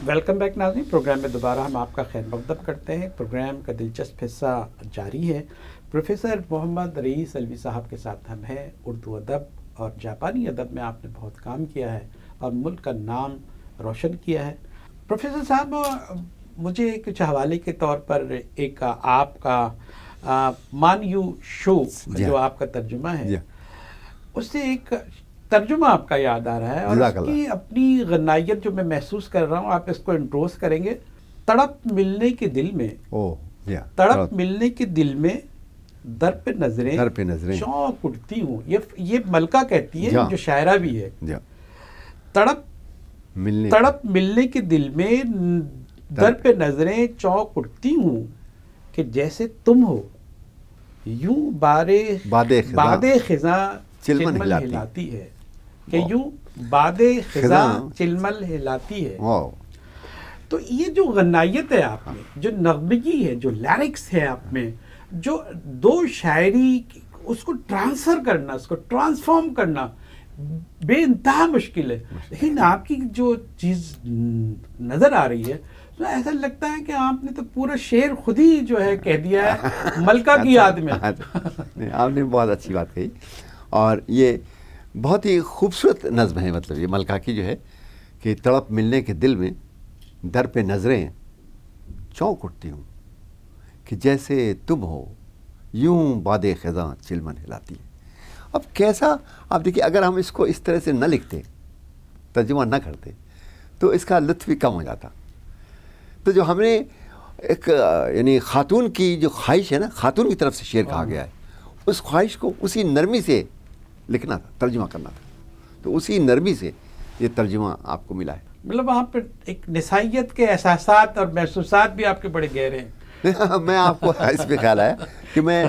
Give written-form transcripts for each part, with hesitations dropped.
Welcome back ناظرین، programme میں دوبارہ ہم آپ کا خیر مقدم کرتے ہیں۔ پروگرام کا دلچسپ حصہ جاری ہے۔ پروفیسر محمد رئیس علوی صاحب کے ساتھ ہم ہیں۔ اردو ادب اور جاپانی ادب میں آپ نے بہت کام کیا ہے اور ملک کا نام روشن کیا ہے۔ پروفیسر صاحب، مجھے کچھ حوالے کے طور پر ایک آپ کا مان یو شو جو آپ کا ترجمہ ہے، اس سے ایک ترجمہ آپ کا یاد آ رہا ہے اور اس کی اپنی غنائیت جو میں محسوس کر رہا ہوں، آپ اس کو انٹروس کریں گے۔ تڑپ ملنے کے دل میں، تڑپ ملنے کے دل میں در پہ نظریں چونک اٹھتی ہوں، یہ ملکہ کہتی ہے جو شاعرہ بھی ہے۔ تڑپ ملنے کے دل میں در پہ نظریں چونک اٹھتی ہوں کہ جیسے تم ہو، یوں باد خزاں چلمل ہلاتی ہے، کہ یوں باد خزاں چلمل ہلاتی ہے۔ تو یہ جو غنائیت ہے آپ میں، جو نغمگی ہے، جو لیرکس ہے آپ میں، جو دو شاعری اس کو ٹرانسفر کرنا، اس کو ٹرانسفارم کرنا بے انتہا مشکل ہے، لیکن آپ کی جو چیز نظر آ رہی ہے تو ایسا لگتا ہے کہ آپ نے تو پورا شعر خود ہی جو ہے کہہ دیا ہے ملکہ کی یاد میں۔ آپ نے بہت اچھی بات کہی، اور یہ بہت ہی خوبصورت نظم ہے، مطلب یہ ملکہ کی جو ہے کہ تڑپ ملنے کے دل میں در پہ نظریں چونک اٹھتی ہوں کہ جیسے تم ہو، یوں باد خزاں چلمن ہلاتی ہے۔ اب کیسا، آپ دیکھیے، اگر ہم اس کو اس طرح سے نہ لکھتے، ترجمہ نہ کرتے، تو اس کا لطف بھی کم ہو جاتا۔ تو جو ہم نے ایک یعنی خاتون کی جو خواہش ہے نا، خاتون کی طرف سے شعر کہا گیا ہے، اس خواہش کو اسی نرمی سے لکھنا تھا، ترجمہ کرنا تھا، تو اسی نرمی سے یہ ترجمہ آپ کو ملا ہے۔ مطلب آپ پہ ایک نسائیت کے احساسات اور محسوسات بھی آپ کے بڑے گہرے ہیں۔ میں آپ کو اس پہ خیال ہے کہ میں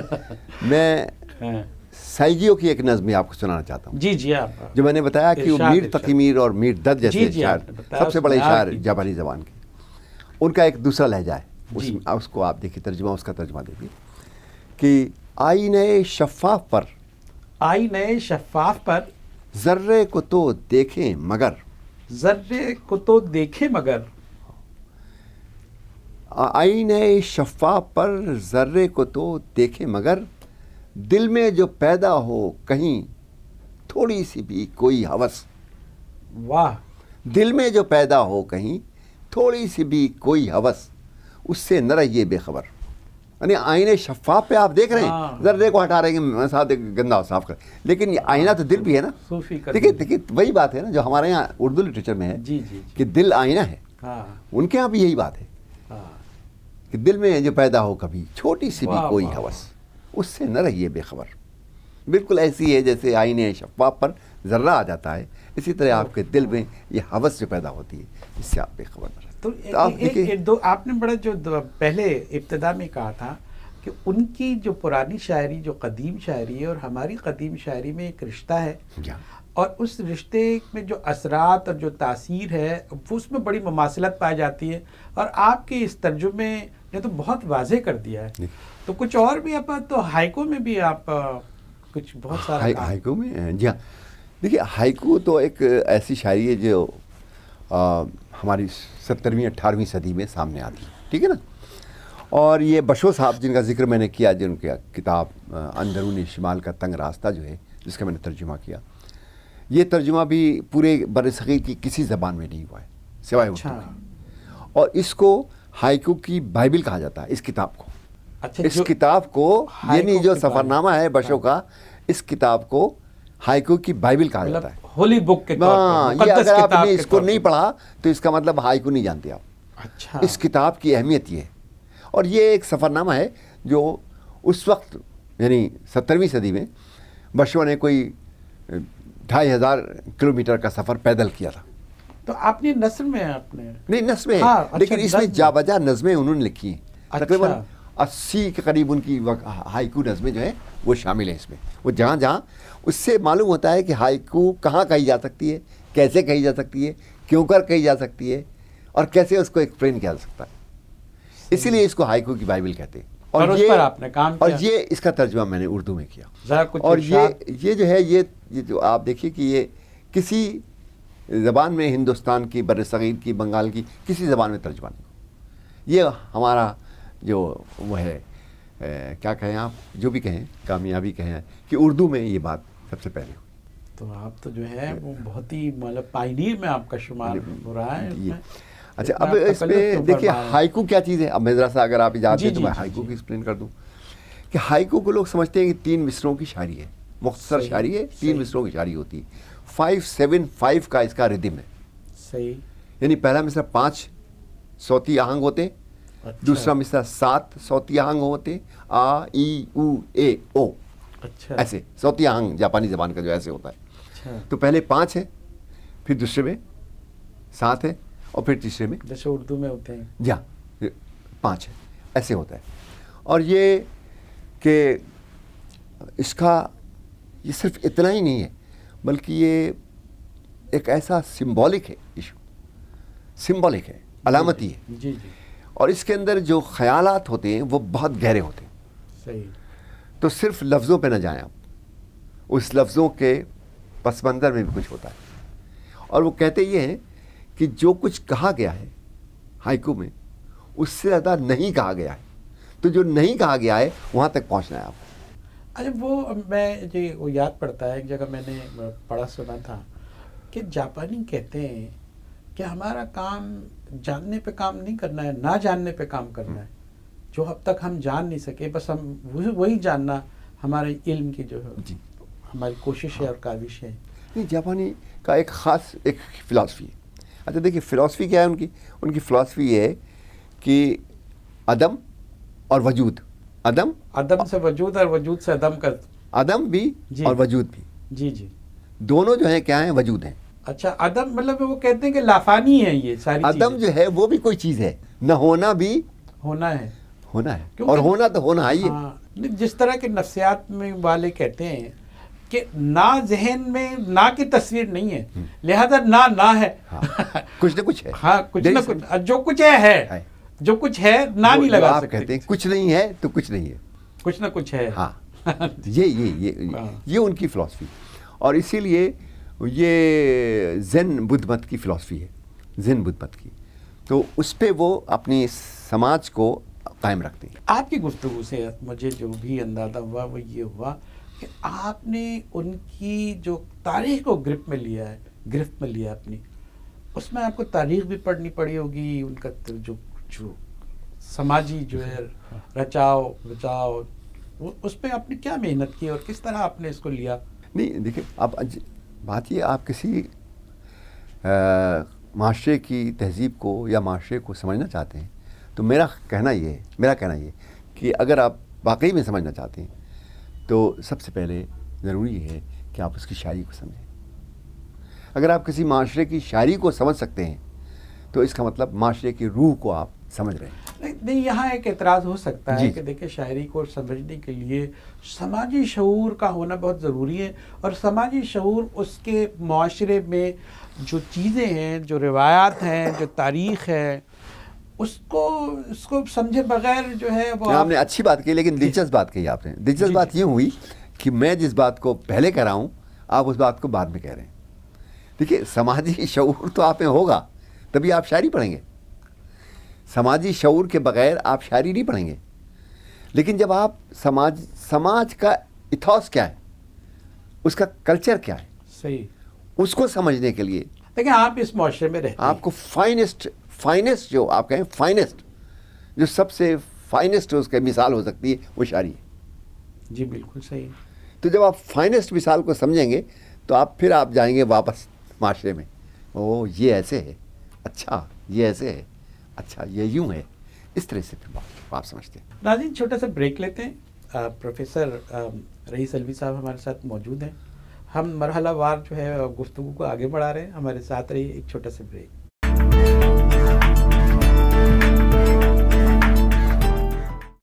سائیگیوں کی ایک نظم آپ کو سنانا چاہتا ہوں۔ جی آپ جو میں نے بتایا کہ وہ میر تقی میر اور میر دد جیسے شاعر، سب سے بڑے شاعر جاپانی زبان کے، ان کا ایک دوسرا لہجہ ہے، اس کو آپ دیکھیے، ترجمہ، اس کا ترجمہ دیکھیے کہ آئینے شفاف پر ذرے کو تو دیکھیں مگر آئینے شفاف پر ذرے کو تو دیکھیں مگر، دل میں جو پیدا ہو کہیں تھوڑی سی بھی کوئی ہوس۔ واہ! دل میں جو پیدا ہو کہیں تھوڑی سی بھی کوئی ہوس، اس سے نہ رہیے بے خبر۔ یعنی آئینے شفاف پہ آپ دیکھ رہے ہیں، ذرے کو ہٹا رہے ہیں، ساتھ گندا صاف کر، لیکن یہ آئینہ تو دل بھی ہے نا۔ دیکھیے وہی بات ہے نا جو ہمارے یہاں اردو لٹریچر میں ہے کہ دل آئینہ ہے، ان کے یہاں بھی یہی بات ہے کہ دل میں جو پیدا ہو کبھی چھوٹی سی بھی کوئی ہوس، اس سے نہ رہیے بے خبر۔ بالکل ایسی ہے جیسے آئینے شفاف پر ذرہ آ جاتا ہے، اسی طرح آپ کے دل میں یہ ہوس جو پیدا ہوتی ہے، اس سے آپ بے خبر نہ رہتے۔ تو آپ نے بڑا جو پہلے ابتدا میں کہا تھا کہ ان کی جو پرانی شاعری، جو قدیم شاعری ہے اور ہماری قدیم شاعری میں ایک رشتہ ہے، اور اس رشتے میں جو اثرات اور جو تاثیر ہے اس میں بڑی مماثلت پائی جاتی ہے، اور آپ کے اس ترجمے نے تو بہت واضح کر دیا ہے۔ تو کچھ اور بھی آپ تو ہائیکو میں بھی آپ کچھ بہت سارا ہائیکو میں، جی ہاں، دیکھیے ہائیکو تو ایک ایسی شاعری ہے جو ہماری 17ویں 18ویں صدی میں سامنے آتی ہے، ٹھیک ہے نا۔ اور یہ بشو صاحب جن کا ذکر میں نے کیا، جن کی کتاب اندرون شمال کا تنگ راستہ جو ہے، جس کا میں نے ترجمہ کیا، یہ ترجمہ بھی پورے بر صغیر کی کسی زبان میں نہیں ہوا ہے سوائے اردو کی، اور اس کو ہائیکو کی بائبل کہا جاتا ہے، اس کتاب کو۔ اس کتاب کو، یعنی جو سفر نامہ ہے بشو کا، اس کتاب کو ہائیکو کی بائبل کہا جاتا ہے، ہولی بک کے طور پر۔ یہ اگر آپ نے اس کو نہیں پڑھا تو اس کا مطلب ہائیکو نہیں جانتے آپ۔ اس کتاب کی اہمیت یہ ہے، اور یہ ایک سفر نامہ ہے جو اس وقت یعنی 17ویں صدی میں بشو نے کوئی 2500 کلومیٹر کا سفر پیدل کیا تھا۔ تو آپ نے نثر میں نہیں، نثریں، لیکن اس میں جا بجا نظمیں انہوں نے لکھی ہیں، تقریباً 80 کے قریب ان کی ہائیکو نظمیں جو ہیں وہ شامل ہیں اس میں۔ وہ جہاں جہاں، اس سے معلوم ہوتا ہے کہ ہائیکو کہاں کہی جا سکتی ہے، کیسے کہی جا سکتی ہے، کیوں کر کہی جا سکتی ہے، اور کیسے اس کو ایکسپلین کیا جا سکتا ہے۔ اسی لیے اس کو ہائیکو کی بائبل کہتے ہیں۔ اور اس پر آپ نے کام کیا، اور یہ اس کا ترجمہ میں نے اردو میں کیا۔ اور یہ جو ہے، یہ جو آپ دیکھیے کہ یہ کسی زبان میں ہندوستان کی، بر صغیر کی، بنگال کی کسی زبان میں ترجمہ نہیں ہو. یہ ہمارا جو وہ ہے کیا کہیں آپ، جو بھی کہیں، کامیابی کہیں کہ اردو میں یہ بات سب سے پہلے ہوئی. تو آپ تو جو ہے وہ بہت ہی مطلب پائنیر میں آپ کا شمار ہو رہا ہے اس میں. اچھا اب اس پہ دیکھیے ہائیکو کیا چیز ہے. اب میں ذرا سا اگر آپ اجازت دیں تو میں ہائیکو کی ایکسپلین کر دوں کہ ہائیکو کو لوگ سمجھتے ہیں کہ 3 مصروں کی شاعری ہے، مختصر شاعری ہے، 3 مصروں کی شاعری ہوتی ہے. 5-7-5 کا اس کا ردم ہے. صحیح. یعنی پہلا مصرع 5 صوتی آہنگ ہوتے، دوسرا مصرع 7 صوتی آہنگ ہوتے، آ ای او اے او. اچھا. ایسے صوتی آہنگ جاپانی زبان کا جو ایسے ہوتا ہے. تو پہلے 5 ہے، پھر دوسرے میں 7 ہے، اور پھر تیسرے میں جیسے اردو میں ہوتے ہیں. جی ہاں 5 ہے، ایسے ہوتا ہے. اور یہ کہ اس کا یہ صرف اتنا ہی نہیں ہے بلکہ یہ ایک ایسا سمبولک ہے ایشو، سمبولک ہے، علامتی ہے. جی جی. اور اس کے اندر جو خیالات ہوتے ہیں وہ بہت گہرے ہوتے ہیں. صحیح. تو صرف لفظوں پہ نہ جائیں آپ، اس لفظوں کے پس منظر میں بھی کچھ ہوتا ہے. اور وہ کہتے یہ ہیں کہ جو کچھ کہا گیا ہے ہائیکو میں اس سے زیادہ نہیں کہا گیا ہے، تو جو نہیں کہا گیا ہے وہاں تک پہنچنا ہے آپ. اچھا وہ میں جی وہ یاد پڑتا ہے ایک جگہ میں نے پڑھا سنا تھا کہ جاپانی کہتے ہیں کہ ہمارا کام جاننے پہ کام نہیں کرنا ہے، نہ جاننے پہ کام کرنا ہے. جو اب تک ہم جان نہیں سکے بس ہم وہی جاننا ہمارے علم کی جو ہے ہماری کوشش ہے اور کاوش ہے. نہیں، جاپانی کا ایک خاص ایک فلاسفی ہے. اچھا دیکھیے فلاسفی کیا ہے ان کی فلاسفی یہ ہے کہ عدم اور وجود، عدم سے وجود اور وجود سے عدم کا، عدم بھی اور وجود بھی، جی جی، دونوں جو ہیں کیا ہیں، وجود ہیں. اچھا عدم مطلب وہ کہتے ہیں کہ لافانی ہے یہ ساری عدم جو ہے وہ بھی کوئی چیز ہے، نہ ہونا بھی ہونا ہے، اور ہونا تو ہونا ہی ہے. جس طرح کے نفسیات میں والے کہتے ہیں کہ نہ ذہن میں نہ کی تصویر نہیں ہے، لہذا نہ ہے، کچھ نہ کچھ ہے. ہاں کچھ نہ کچھ، جو کچھ ہے، جو کچھ ہے نہ نہیں لگا سکتے. کہتے ہیں کچھ نہیں ہے تو کچھ نہیں ہے، کچھ نہ کچھ ہے. ہاں یہ ان کی فلاسفی. اور اسی لیے یہ زین بدھ مت کی فلاسفی ہے، زین بدھ مت کی. تو اس پہ وہ اپنی سماج کو قائم رکھتے ہیں. آپ کی گفتگو سے مجھے جو بھی اندازہ ہوا وہ یہ ہوا کہ آپ نے ان کی جو تاریخ کو گرفت میں لیا اپنی. اس میں آپ کو تاریخ بھی پڑھنی پڑی ہوگی، ان کا جو سماجی جو ہے رچاؤ بچاؤ، اس پہ آپ نے کیا محنت کی اور کس طرح آپ نے اس کو لیا؟ نہیں دیکھیں اب بات یہ، آپ کسی معاشرے کی تہذیب کو یا معاشرے کو سمجھنا چاہتے ہیں تو میرا کہنا یہ ہے کہ اگر آپ واقعی میں سمجھنا چاہتے ہیں تو سب سے پہلے ضروری یہ ہے کہ آپ اس کی شاعری کو سمجھیں. اگر آپ کسی معاشرے کی شاعری کو سمجھ سکتے ہیں تو اس کا مطلب معاشرے کی روح کو آپ سمجھ رہے ہیں. نہیں، یہاں ایک اعتراض ہو سکتا ہے کہ دیکھیں شاعری کو سمجھنے کے لیے سماجی شعور کا ہونا بہت ضروری ہے، اور سماجی شعور اس کے معاشرے میں جو چیزیں ہیں، جو روایات ہیں، جو تاریخ ہے، اس کو سمجھے بغیر جو ہے وہ آپ نے اچھی بات کی، لیکن دلچسپ بات کہی آپ نے. دلچسپ بات یہ ہوئی کہ میں جس بات کو پہلے کہہ رہا ہوں آپ اس بات کو بعد میں کہہ رہے ہیں. دیکھیے سماجی شعور تو آپ میں ہوگا تبھی آپ شاعری پڑھیں گے. سماجی شعور کے بغیر آپ شاعری نہیں پڑھیں گے. لیکن جب آپ سماج کا ایتھوس کیا ہے، اس کا کلچر کیا ہے، صحیح، اس کو سمجھنے کے لیے دیکھیں آپ اس معاشرے میں رہتے ہیں، آپ کو فائنسٹ جو آپ کہیں فائنسٹ، جو سب سے فائنسٹ اس کی مثال ہو سکتی ہے وہ شاعری ہے. جی بالکل صحیح. تو جب آپ فائنسٹ مثال کو سمجھیں گے تو آپ پھر آپ جائیں گے واپس معاشرے میں، یہ ایسے ہے، اچھا یہ ایسے ہے، اچھا یہ یوں ہے. اس طرح سے پھر آپ سمجھتے ہیں. ناظرین چھوٹا سا بریک لیتے ہیں. پروفیسر رئیس علوی صاحب ہمارے ساتھ موجود ہیں. ہم مرحلہ وار جو ہے گفتگو کو آگے بڑھا رہے ہیں. ہمارے ساتھ رہیے. ایک چھوٹا سا بریک.